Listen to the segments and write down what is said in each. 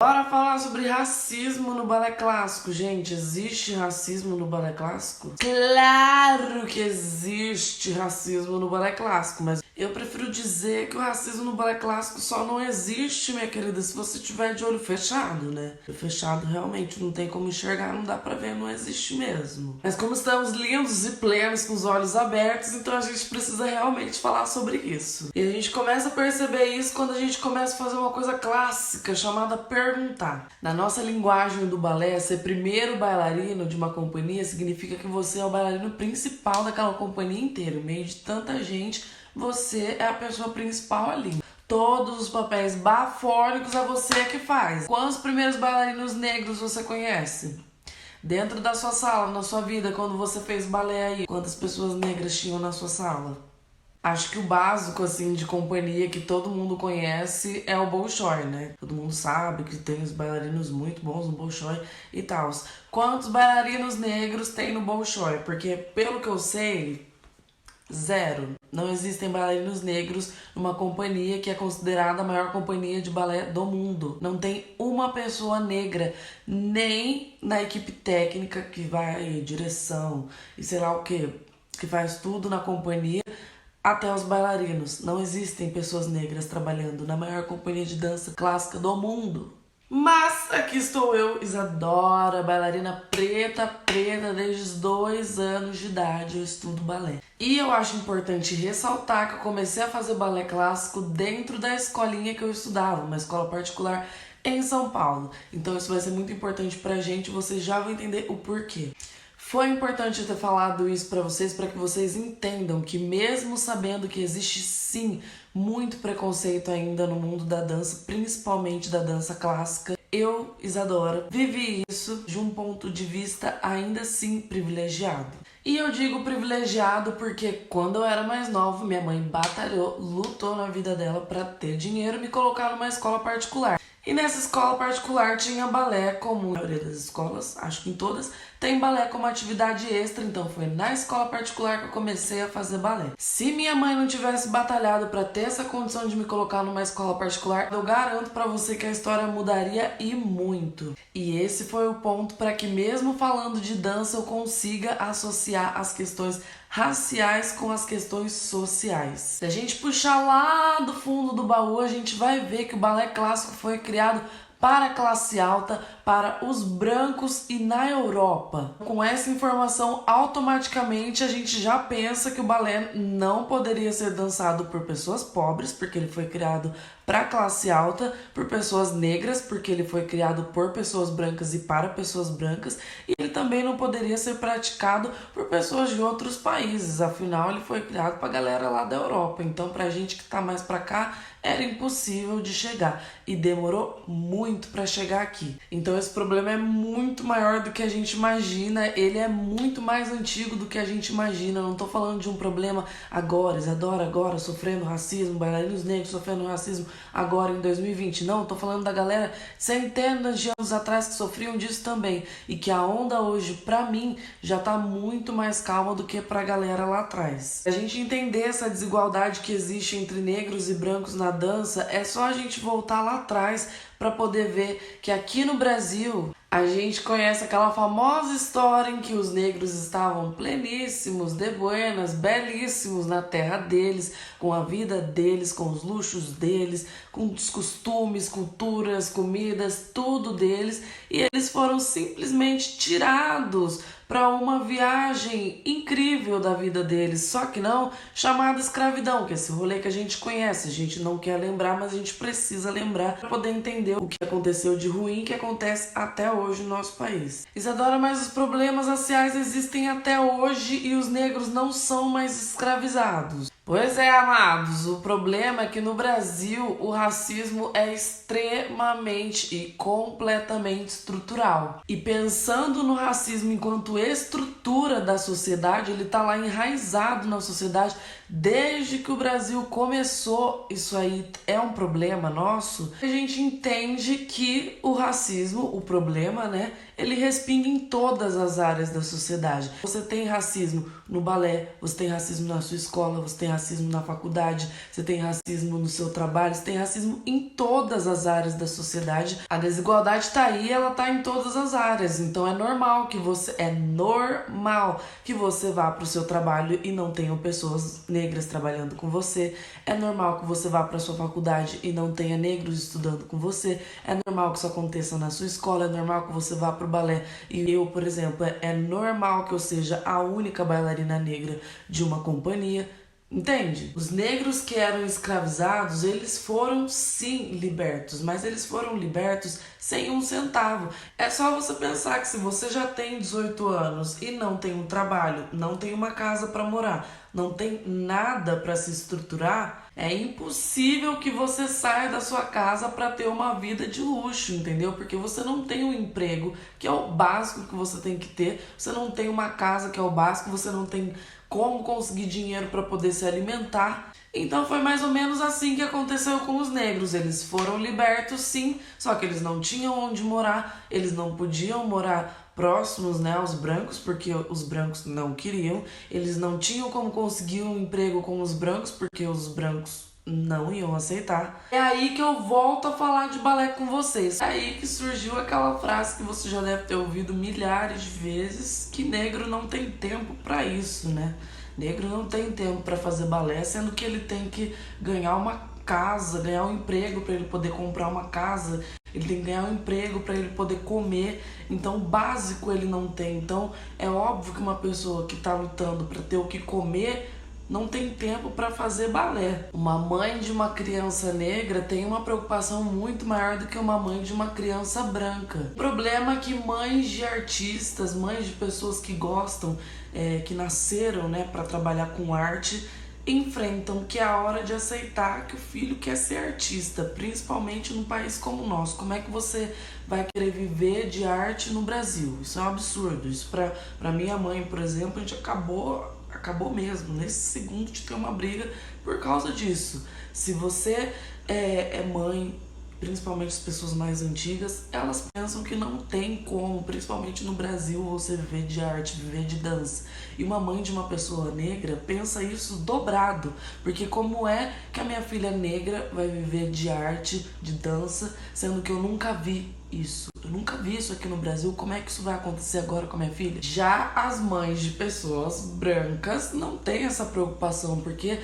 Bora falar sobre racismo no balé clássico. Gente, existe racismo no balé clássico? Claro que existe racismo no balé clássico, mas eu prefiro dizer que o racismo no balé clássico só não existe, minha querida, se você tiver de olho fechado, né? Olho fechado realmente não tem como enxergar, não dá pra ver, não existe mesmo. Mas como estamos lindos e plenos com os olhos abertos, então a gente precisa realmente falar sobre isso. E a gente começa a perceber isso quando a gente começa a fazer uma coisa clássica chamada perguntar. Na nossa linguagem do balé, ser primeiro bailarino de uma companhia significa que você é o bailarino principal daquela companhia inteira. No meio de tanta gente, você é a pessoa principal ali. Todos os papéis bafônicos é você que faz. Quantos primeiros bailarinos negros você conhece? Dentro da sua sala, na sua vida, quando você fez balé aí, quantas pessoas negras tinham na sua sala? Acho que o básico, assim, de companhia que todo mundo conhece é o Bolshoi, né? Todo mundo sabe que tem os bailarinos muito bons no Bolshoi e tal. Quantos bailarinos negros tem no Bolshoi? Porque, pelo que eu sei, zero. Não existem bailarinos negros numa companhia que é considerada a maior companhia de balé do mundo. Não tem uma pessoa negra, nem na equipe técnica que vai direção e sei lá o que faz tudo na companhia, até os bailarinos. Não existem pessoas negras trabalhando na maior companhia de dança clássica do mundo. Mas aqui estou eu, Isadora, bailarina preta desde os 2 anos de idade eu estudo balé. E eu acho importante ressaltar que eu comecei a fazer balé clássico dentro da escolinha que eu estudava, uma escola particular em São Paulo. Então isso vai ser muito importante pra gente, vocês já vão entender o porquê. Foi importante eu ter falado isso pra vocês, para que vocês entendam que mesmo sabendo que existe sim muito preconceito ainda no mundo da dança, principalmente da dança clássica, eu, Isadora, vivi isso de um ponto de vista ainda assim privilegiado. E eu digo privilegiado porque quando eu era mais nova, minha mãe batalhou, lutou na vida dela para ter dinheiro e me colocar numa escola particular. E nessa escola particular tinha balé como a maioria das escolas, acho que em todas, tem balé como atividade extra, então foi na escola particular que eu comecei a fazer balé. Se minha mãe não tivesse batalhado para ter essa condição de me colocar numa escola particular, eu garanto para você que a história mudaria e muito. E esse foi o ponto para que mesmo falando de dança eu consiga associar as questões raciais com as questões sociais. Se a gente puxar lá do fundo do baú, a gente vai ver que o balé clássico foi criado para a classe alta, para os brancos e na Europa. Com essa informação, automaticamente a gente já pensa que o balé não poderia ser dançado por pessoas pobres, porque ele foi criado para a classe alta, por pessoas negras, porque ele foi criado por pessoas brancas e para pessoas brancas, e ele também não poderia ser praticado por pessoas de outros países, afinal ele foi criado para a galera lá da Europa, então pra gente que tá mais pra cá, era impossível de chegar, e demorou muito para chegar aqui. Então esse problema é muito maior do que a gente imagina, ele é muito mais antigo do que a gente imagina, não tô falando de um problema agora, Isadora agora sofrendo racismo, bailarinos negros sofrendo racismo agora em 2020, não, tô falando da galera centenas de anos atrás que sofriam disso também, e que a onda hoje, pra mim, já tá muito mais calma do que pra galera lá atrás. A gente entender essa desigualdade que existe entre negros e brancos na dança, é só a gente voltar lá atrás para poder ver que aqui no Brasil a gente conhece aquela famosa história em que os negros estavam pleníssimos, de buenas, belíssimos na terra deles, com a vida deles, com os luxos deles, com os costumes, culturas, comidas, tudo deles, e eles foram simplesmente tirados para uma viagem incrível da vida deles, só que não chamada escravidão, que é esse rolê que a gente conhece, a gente não quer lembrar, mas a gente precisa lembrar para poder entender o que aconteceu de ruim que acontece até hoje no nosso país. Isadora, mas os problemas raciais existem até hoje e os negros não são mais escravizados. Pois é, amados, o problema é que no Brasil o racismo é extremamente e completamente estrutural. E pensando no racismo enquanto estrutura da sociedade, ele tá lá enraizado na sociedade desde que o Brasil começou. Isso aí é um problema nosso. A gente entende que o racismo, o problema, né, ele respinga em todas as áreas da sociedade. Você tem racismo no balé, você tem racismo na sua escola, você tem racismo na faculdade, você tem racismo no seu trabalho, você tem racismo em todas as áreas da sociedade. A desigualdade tá aí, ela tá em todas as áreas. Então é normal que você vá pro seu trabalho e não tenham pessoas negras trabalhando com você. É normal que você vá pra sua faculdade e não tenha negros estudando com você. É normal que isso aconteça na sua escola, é normal que você vá pro balé. E eu, por exemplo, é normal que eu seja a única bailarina negra de uma companhia. Entende? Os negros que eram escravizados, eles foram sim libertos, mas eles foram libertos sem um centavo. É só você pensar que se você já tem 18 anos e não tem um trabalho, não tem uma casa para morar, não tem nada para se estruturar, é impossível que você saia da sua casa para ter uma vida de luxo, entendeu? Porque você não tem um emprego, que é o básico que você tem que ter, você não tem uma casa, que é o básico, você não tem como conseguir dinheiro para poder se alimentar. Então foi mais ou menos assim que aconteceu com os negros. Eles foram libertos sim, só que eles não tinham onde morar, eles não podiam morar próximos, né, aos brancos, porque os brancos não queriam, eles não tinham como conseguir um emprego com os brancos, porque os brancos não iam aceitar. É aí que eu volto a falar de balé com vocês. É aí que surgiu aquela frase que você já deve ter ouvido milhares de vezes, que negro não tem tempo para isso, né? Negro não tem tempo para fazer balé, sendo que ele tem que ganhar uma casa, ganhar um emprego para ele poder comprar uma casa, ele tem que ganhar um emprego para ele poder comer. Então, básico ele não tem. Então, é óbvio que uma pessoa que tá lutando para ter o que comer não tem tempo para fazer balé. Uma mãe de uma criança negra tem uma preocupação muito maior do que uma mãe de uma criança branca. O problema é que mães de artistas, mães de pessoas que gostam, que nasceram, né, para trabalhar com arte, enfrentam que é a hora de aceitar que o filho quer ser artista, principalmente num país como o nosso. Como é que você vai querer viver de arte no Brasil? Isso é um absurdo. Isso para minha mãe, por exemplo, a gente acabou mesmo, nesse segundo, de ter uma briga por causa disso. Se você é mãe, principalmente as pessoas mais antigas, elas pensam que não tem como, principalmente no Brasil, você viver de arte, viver de dança. E uma mãe de uma pessoa negra pensa isso dobrado, porque como é que a minha filha negra vai viver de arte, de dança, sendo que eu nunca vi isso? Eu nunca vi isso aqui no Brasil. Como é que isso vai acontecer agora com a minha filha? Já as mães de pessoas brancas não têm essa preocupação, porque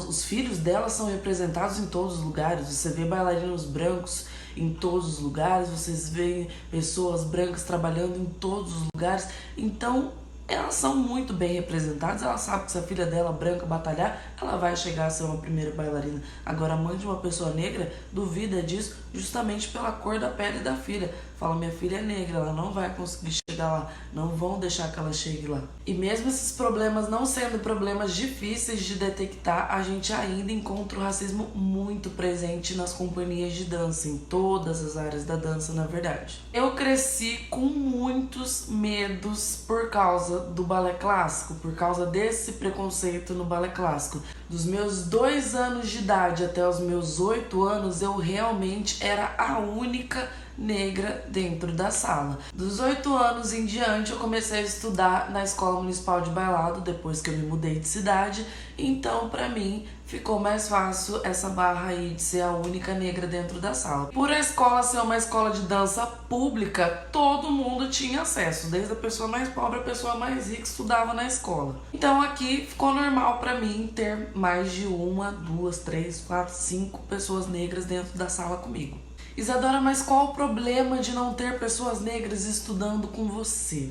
os filhos delas são representados em todos os lugares. Você vê bailarinos brancos em todos os lugares, vocês veem pessoas brancas trabalhando em todos os lugares. Então, elas são muito bem representadas. Ela sabe que se a filha dela branca batalhar, ela vai chegar a ser uma primeira bailarina. Agora, a mãe de uma pessoa negra duvida disso justamente pela cor da pele da filha. Fala, minha filha é negra, ela não vai conseguir chegar lá, não vão deixar que ela chegue lá. E mesmo esses problemas não sendo problemas difíceis de detectar, a gente ainda encontra o racismo muito presente nas companhias de dança, em todas as áreas da dança, na verdade. Eu cresci com muitos medos por causa do balé clássico, por causa desse preconceito no balé clássico. Dos meus 2 anos de idade até os meus 8 anos, eu realmente era a única negra dentro da sala. Dos 8 anos em diante, eu comecei a estudar na Escola Municipal de Bailado, depois que eu me mudei de cidade. Então, pra mim, ficou mais fácil essa barra aí de ser a única negra dentro da sala. Por a escola ser uma escola de dança pública, todo mundo tinha acesso, desde a pessoa mais pobre à pessoa mais rica estudava na escola. Então aqui ficou normal pra mim ter mais de 1, 2, 3, 4, 5 pessoas negras dentro da sala comigo. Isadora, mas qual o problema de não ter pessoas negras estudando com você?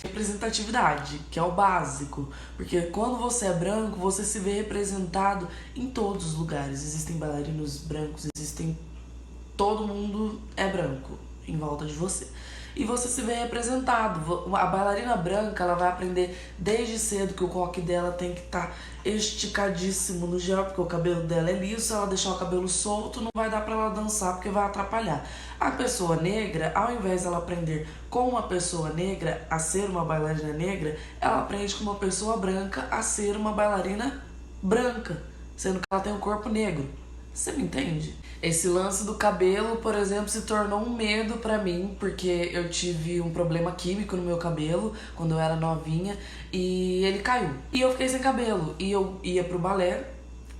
Representatividade, que é o básico, porque quando você é branco, você se vê representado em todos os lugares. Existem bailarinos brancos, todo mundo é branco em volta de você. E você se vê representado. A bailarina branca, ela vai aprender desde cedo que o coque dela tem que estar esticadíssimo no gel, porque o cabelo dela é liso. Se ela deixar o cabelo solto, não vai dar pra ela dançar, porque vai atrapalhar. A pessoa negra, ao invés dela aprender com uma pessoa negra a ser uma bailarina negra, ela aprende com uma pessoa branca a ser uma bailarina branca, sendo que ela tem um corpo negro. Você me entende? Esse lance do cabelo, por exemplo, se tornou um medo pra mim, porque eu tive um problema químico no meu cabelo quando eu era novinha e ele caiu. E eu fiquei sem cabelo. E eu ia pro balé.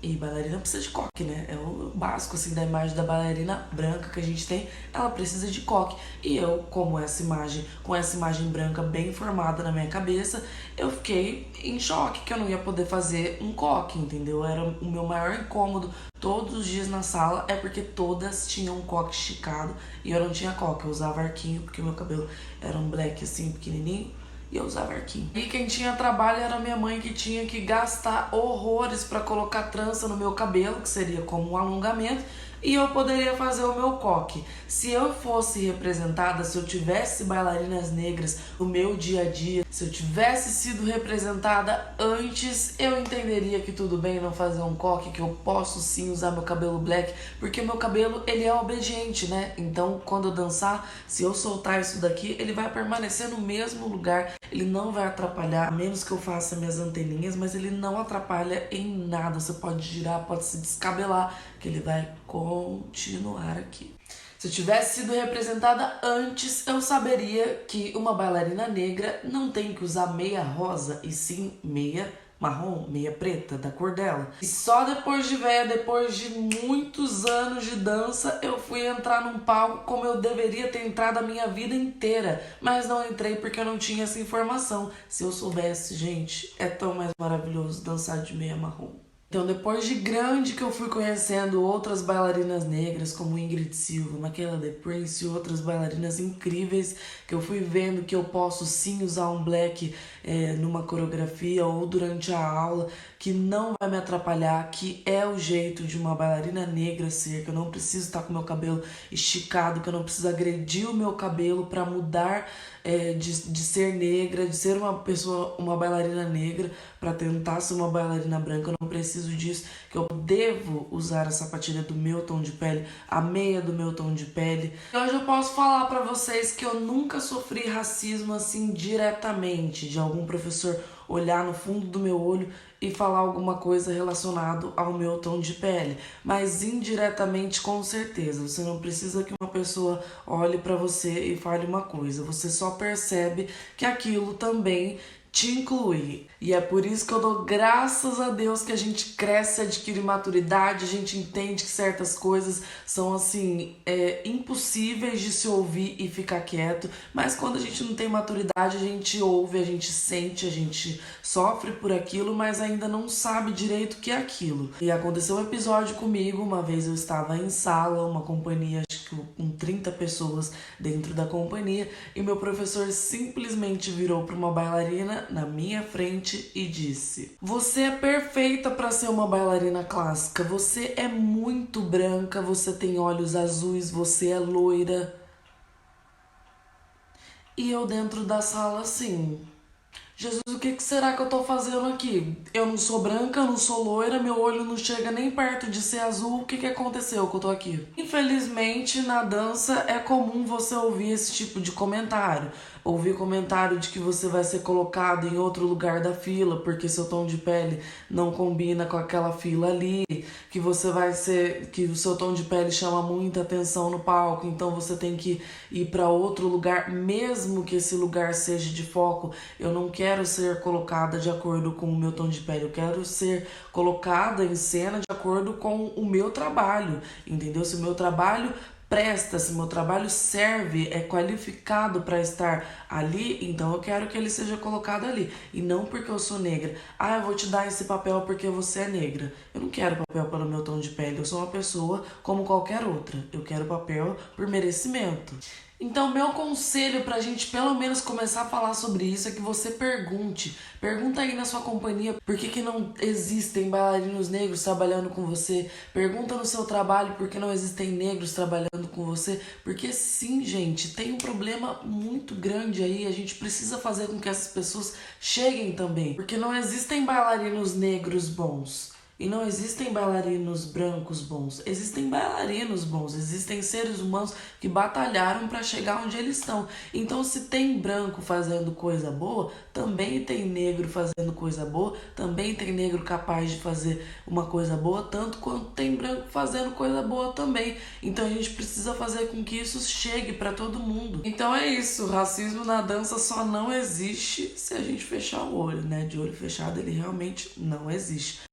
E bailarina precisa de coque, né? É o básico, assim, da imagem da bailarina branca que a gente tem. Ela precisa de coque. E eu, com essa imagem branca bem formada na minha cabeça, eu fiquei em choque que eu não ia poder fazer um coque, entendeu? Era o meu maior incômodo todos os dias na sala, é porque todas tinham um coque esticado e eu não tinha coque. Eu usava arquinho, porque meu cabelo era um black, assim, pequenininho. E eu usava arquinho. E quem tinha trabalho era minha mãe, que tinha que gastar horrores pra colocar trança no meu cabelo, que seria como um alongamento, e eu poderia fazer o meu coque. Se eu fosse representada, se eu tivesse bailarinas negras no meu dia a dia, se eu tivesse sido representada antes, eu entenderia que tudo bem não fazer um coque, que eu posso sim usar meu cabelo black, porque meu cabelo, ele é obediente, né? Então, quando eu dançar, se eu soltar isso daqui, ele vai permanecer no mesmo lugar, ele não vai atrapalhar, a menos que eu faça minhas anteninhas, mas ele não atrapalha em nada. Você pode girar, pode se descabelar, que ele vai continuar aqui. Se eu tivesse sido representada antes, eu saberia que uma bailarina negra não tem que usar meia rosa, e sim meia marrom, meia preta, da cor dela. E só depois de velha, depois de muitos anos de dança, eu fui entrar num palco como eu deveria ter entrado a minha vida inteira. Mas não entrei porque eu não tinha essa informação. Se eu soubesse, gente, é tão mais maravilhoso dançar de meia marrom. Então, depois de grande que eu fui conhecendo outras bailarinas negras, como Ingrid Silva, Michaela The Prince e outras bailarinas incríveis, que eu fui vendo que eu posso sim usar um black numa coreografia ou durante a aula, que não vai me atrapalhar, que é o jeito de uma bailarina negra ser, que eu não preciso estar com meu cabelo esticado, que eu não preciso agredir o meu cabelo para mudar de ser negra, de ser uma bailarina negra para tentar ser uma bailarina branca. Eu não preciso disso, que eu devo usar a sapatilha do meu tom de pele, a meia do meu tom de pele. E hoje eu posso falar para vocês que eu nunca sofri racismo assim diretamente, de algum professor olhar no fundo do meu olho e falar alguma coisa relacionado ao meu tom de pele, mas indiretamente, com certeza. Você não precisa que uma pessoa olhe para você e fale uma coisa, você só percebe que aquilo também te inclui. E é por isso que eu dou graças a Deus que a gente cresce, adquire maturidade, a gente entende que certas coisas são assim, impossíveis de se ouvir e ficar quieto, mas quando a gente não tem maturidade, a gente ouve, a gente sente, a gente sofre por aquilo, mas ainda não sabe direito o que é aquilo. E aconteceu um episódio comigo, uma vez eu estava em sala, uma companhia, acho que com 30 pessoas dentro da companhia, e meu professor simplesmente virou para uma bailarina na minha frente e disse: "Você é perfeita para ser uma bailarina clássica, você é muito branca, você tem olhos azuis, você é loira." E eu dentro da sala assim: Jesus, o que será que eu tô fazendo aqui? Eu não sou branca, eu não sou loira, meu olho não chega nem perto de ser azul, o que aconteceu que eu tô aqui? Infelizmente, na dança é comum você ouvir esse tipo de comentário. Ouvir comentário de que você vai ser colocado em outro lugar da fila porque seu tom de pele não combina com aquela fila ali, que o seu tom de pele chama muita atenção no palco, então você tem que ir para outro lugar, mesmo que esse lugar seja de foco. Eu não quero ser colocada de acordo com o meu tom de pele, eu quero ser colocada em cena de acordo com o meu trabalho, entendeu? Se o meu trabalho presta, se meu trabalho serve, é qualificado para estar ali, então eu quero que ele seja colocado ali. E não porque eu sou negra. Ah, eu vou te dar esse papel porque você é negra. Eu não quero papel pelo meu tom de pele. Eu sou uma pessoa como qualquer outra. Eu quero papel por merecimento. Então, meu conselho pra gente pelo menos começar a falar sobre isso é que você pergunte. Pergunta aí na sua companhia por que não existem bailarinos negros trabalhando com você. Pergunta no seu trabalho por que não existem negros trabalhando com você. Porque sim, gente, tem um problema muito grande aí. A gente precisa fazer com que essas pessoas cheguem também. Porque não existem bailarinos negros bons. E não existem bailarinos brancos bons, existem bailarinos bons, existem seres humanos que batalharam para chegar onde eles estão. Então, se tem branco fazendo coisa boa, também tem negro fazendo coisa boa, também tem negro capaz de fazer uma coisa boa, tanto quanto tem branco fazendo coisa boa também. Então, a gente precisa fazer com que isso chegue para todo mundo. Então é isso, o racismo na dança só não existe se a gente fechar o olho, né? De olho fechado ele realmente não existe.